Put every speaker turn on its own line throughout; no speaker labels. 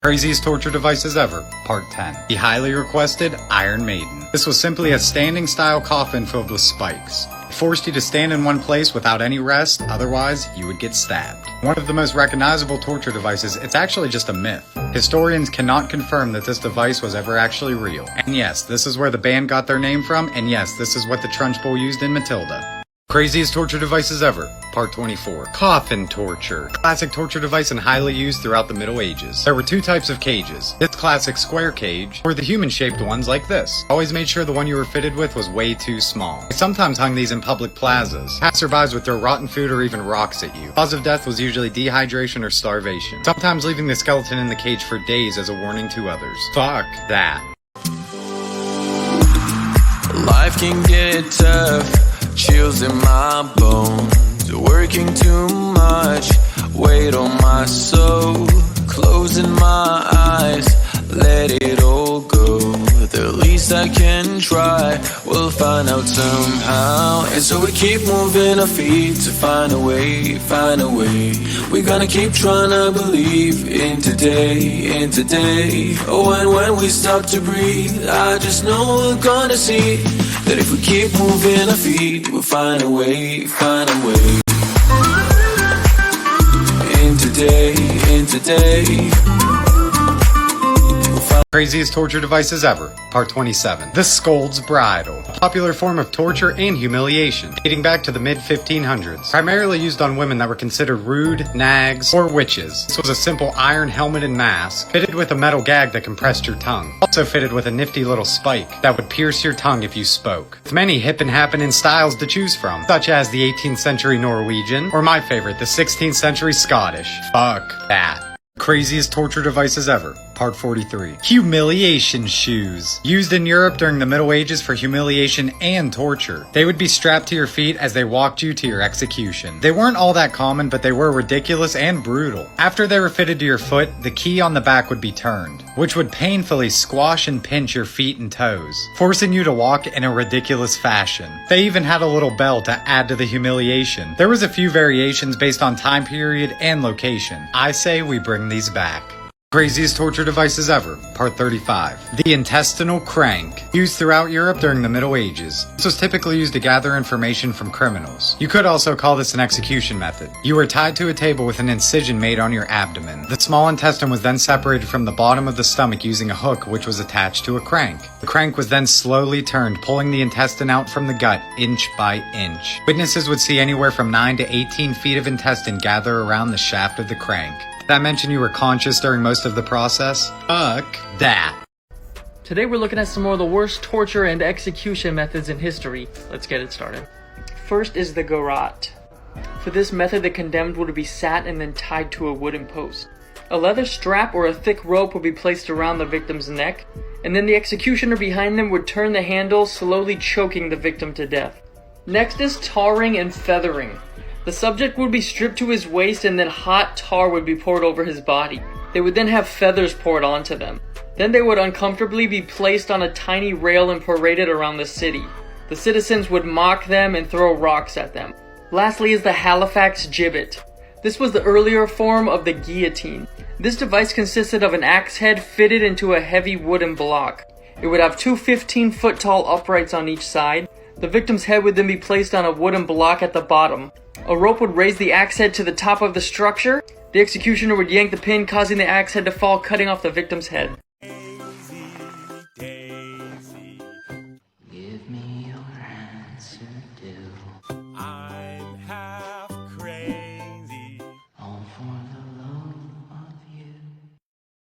Craziest torture devices ever, Part 10. The highly requested Iron Maiden. This was simply a standing style coffin filled with spikes. It forced you to stand in one place without any rest, otherwise you would get stabbed. One of the most recognizable torture devices, it's actually just a myth. Historians cannot confirm that this device was ever actually real. And yes, this is where the band got their name from, and yes, this is what the Trunchbull used in Matilda. Craziest torture devices ever, Part 24. Coffin torture. Classic torture device and highly used throughout the Middle Ages. There were two types of cages. This classic square cage, or the human-shaped ones like this. Always made sure the one you were fitted with was way too small. They sometimes hung these in public plazas. Passerbys would throw rotten food or even rocks at you. Cause of death was usually dehydration or starvation. Sometimes leaving the skeleton in the cage for days as a warning to others. Fuck that.
Life can get tough. Chills in my bones, working too much, weight on my soul, closing my eyes, let it all go. The least I can try, we'll find out somehow. And so we keep moving our feet to find a way, find a way. We're gonna keep trying to believe in today, in today. Oh, and when we stop to breathe, I just know we're gonna see that if we keep moving our feet, we'll find a way, find a way. In today, in today.
Craziest torture devices ever, Part 27. The Scold's Bridle. A popular form of torture and humiliation, dating back to the mid-1500s. Primarily used on women that were considered rude, nags, or witches. This was a simple iron helmet and mask, fitted with a metal gag that compressed your tongue. Also fitted with a nifty little spike that would pierce your tongue if you spoke. With many hip and happening styles to choose from, such as the 18th century Norwegian, or my favorite, the 16th century Scottish. Fuck that. Craziest torture devices ever, Part 43. Humiliation shoes. Used in Europe during the Middle Ages for humiliation and torture. They would be strapped to your feet as they walked you to your execution. They weren't all that common, but they were ridiculous and brutal. After they were fitted to your foot, the key on the back would be turned, which would painfully squash and pinch your feet and toes, forcing you to walk in a ridiculous fashion. They even had a little bell to add to the humiliation. There was a few variations based on time period and location. I say we bring these back. Craziest torture devices ever, Part 35. The intestinal crank. Used throughout Europe during the Middle Ages. This was typically used to gather information from criminals. You could also call this an execution method. You were tied to a table with an incision made on your abdomen. The small intestine was then separated from the bottom of the stomach using a hook which was attached to a crank. The crank was then slowly turned, pulling the intestine out from the gut inch by inch. Witnesses would see anywhere from 9 to 18 feet of intestine gather around the shaft of the crank. Did I mention you were conscious during most of the process? Fuck that.
Today we're looking at some more of the worst torture and execution methods in history. Let's get it started. First is the garrote. For this method, the condemned would be sat and then tied to a wooden post. A leather strap or a thick rope would be placed around the victim's neck, and then the executioner behind them would turn the handle, slowly choking the victim to death. Next is tarring and feathering. The subject would be stripped to his waist and then hot tar would be poured over his body. They would then have feathers poured onto them. Then they would uncomfortably be placed on a tiny rail and paraded around the city. The citizens would mock them and throw rocks at them. Lastly is the Halifax gibbet. This was the earlier form of the guillotine. This device consisted of an axe head fitted into a heavy wooden block. It would have two 15-foot tall uprights on each side. The victim's head would then be placed on a wooden block at the bottom. A rope would raise the axe head to the top of the structure. The executioner would yank the pin, causing the axe head to fall, cutting off the victim's head.
Daisy, Daisy, give me your answer too. I'm half crazy, all for the love of you.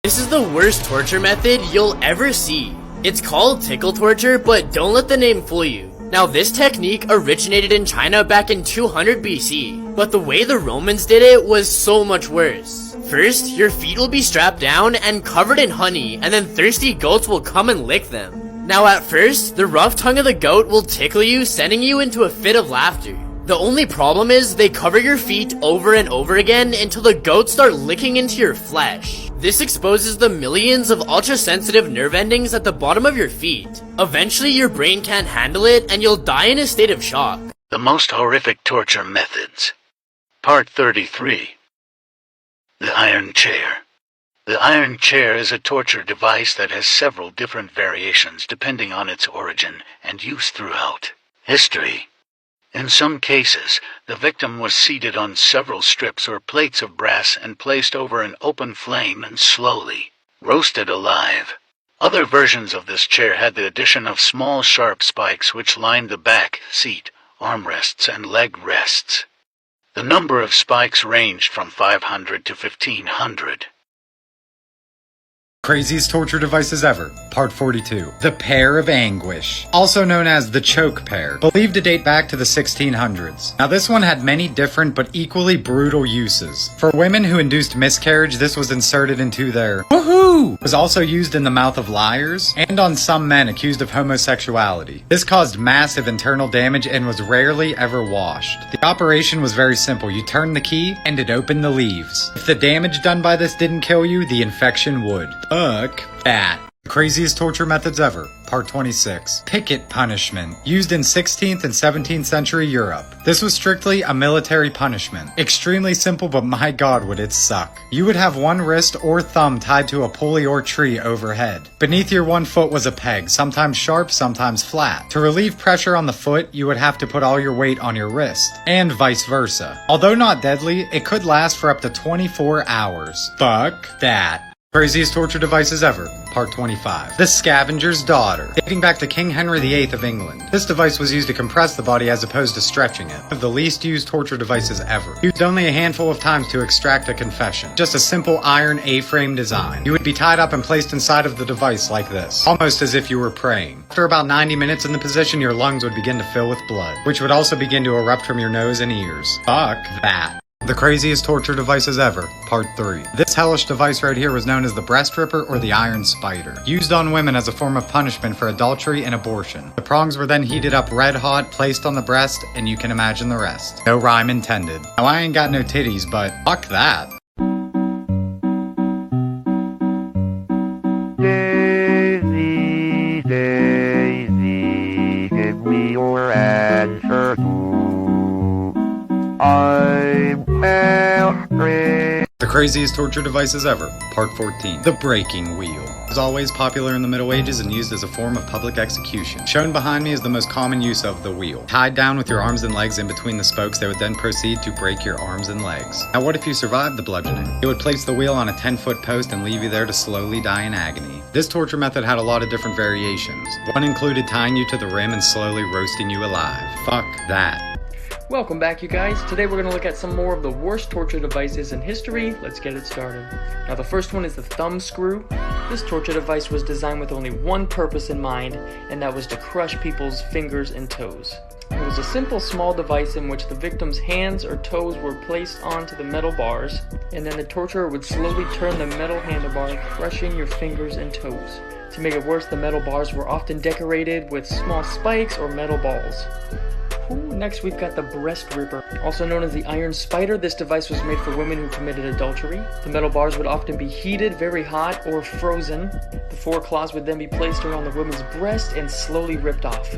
This is the worst torture method you'll ever see. It's called tickle torture, but don't let the name fool you. Now, this technique originated in China back in 200 BC, but the way the Romans did it was so much worse. First, your feet will be strapped down and covered in honey, and then thirsty goats will come and lick them. Now, at first, the rough tongue of the goat will tickle you, sending you into a fit of laughter. The only problem is they cover your feet over and over again until the goats start licking into your flesh. This exposes the millions of ultra-sensitive nerve endings at the bottom of your feet. Eventually your brain can't handle it and you'll die in a state of shock.
The most horrific torture methods. Part 33. The Iron Chair. The iron chair is a torture device that has several different variations depending on its origin and use throughout history. In some cases, the victim was seated on several strips or plates of brass and placed over an open flame and slowly roasted alive. Other versions of this chair had the addition of small sharp spikes which lined the back, seat, armrests, and leg rests. The number of spikes ranged from 500 to 1500.
Craziest torture devices ever, Part 42. The Pear of Anguish, also known as the choke pear, believed to date back to the 1600s. Now this one had many different but equally brutal uses. For women who induced miscarriage, this was inserted into their woohoo! Was also used in the mouth of liars, and on some men accused of homosexuality. This caused massive internal damage and was rarely ever washed. The operation was very simple. You turned the key, and it opened the leaves. If the damage done by this didn't kill you, the infection would. Fuck that. Craziest torture methods ever, Part 26. Picket punishment, used in 16th and 17th century Europe. This was strictly a military punishment. Extremely simple, but my god would it suck. You would have one wrist or thumb tied to a pulley or tree overhead. Beneath your one foot was a peg, sometimes sharp, sometimes flat. To relieve pressure on the foot, you would have to put all your weight on your wrist, and vice versa. Although not deadly, it could last for up to 24 hours. Fuck that. Craziest torture devices ever, Part 25. The Scavenger's Daughter, dating back to King Henry VIII of England. This device was used to compress the body as opposed to stretching it. One of the least used torture devices ever. Used only a handful of times to extract a confession. Just a simple iron A-frame design. You would be tied up and placed inside of the device like this, almost as if you were praying. After about 90 minutes in the position, your lungs would begin to fill with blood, which would also begin to erupt from your nose and ears. Fuck that. The craziest torture devices ever, Part 3. This hellish device right here was known as the breast ripper or the iron spider, used on women as a form of punishment for adultery and abortion. The prongs were then heated up red hot, placed on the breast, and you can imagine the rest. No rhyme intended. Now I ain't got no titties, but fuck that.
Daisy, Daisy, give me your answer too. I'm afraid.
The craziest torture devices ever, Part 14. The breaking wheel. As always, popular in the Middle Ages and used as a form of public execution. Shown behind me is the most common use of the wheel. Tied down with your arms and legs in between the spokes, they would then proceed to break your arms and legs. Now what if you survived the bludgeoning? It would place the wheel on a 10-foot post and leave you there to slowly die in agony. This torture method had a lot of different variations. One included tying you to the rim and slowly roasting you alive. Fuck that.
Welcome back, you guys. Today we're going to look at some more of the worst torture devices in history. Let's get it started. Now the first one is the thumb screw. This torture device was designed with only one purpose in mind, and that was to crush people's fingers and toes. It was a simple small device in which the victim's hands or toes were placed onto the metal bars, and then the torturer would slowly turn the metal handlebar, crushing your fingers and toes. To make it worse, the metal bars were often decorated with small spikes or metal balls. Next we've got the breast ripper, also known as the iron spider. This device was made for women who committed adultery. The metal bars would often be heated, very hot, or frozen. The 4 claws would then be placed around the woman's breast and slowly ripped off.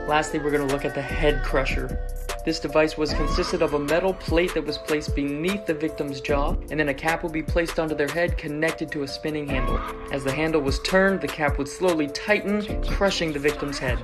Lastly, we're going to look at the head crusher. This device consisted of a metal plate that was placed beneath the victim's jaw, and then a cap would be placed onto their head connected to a spinning handle. As the handle was turned, the cap would slowly tighten, crushing the victim's head.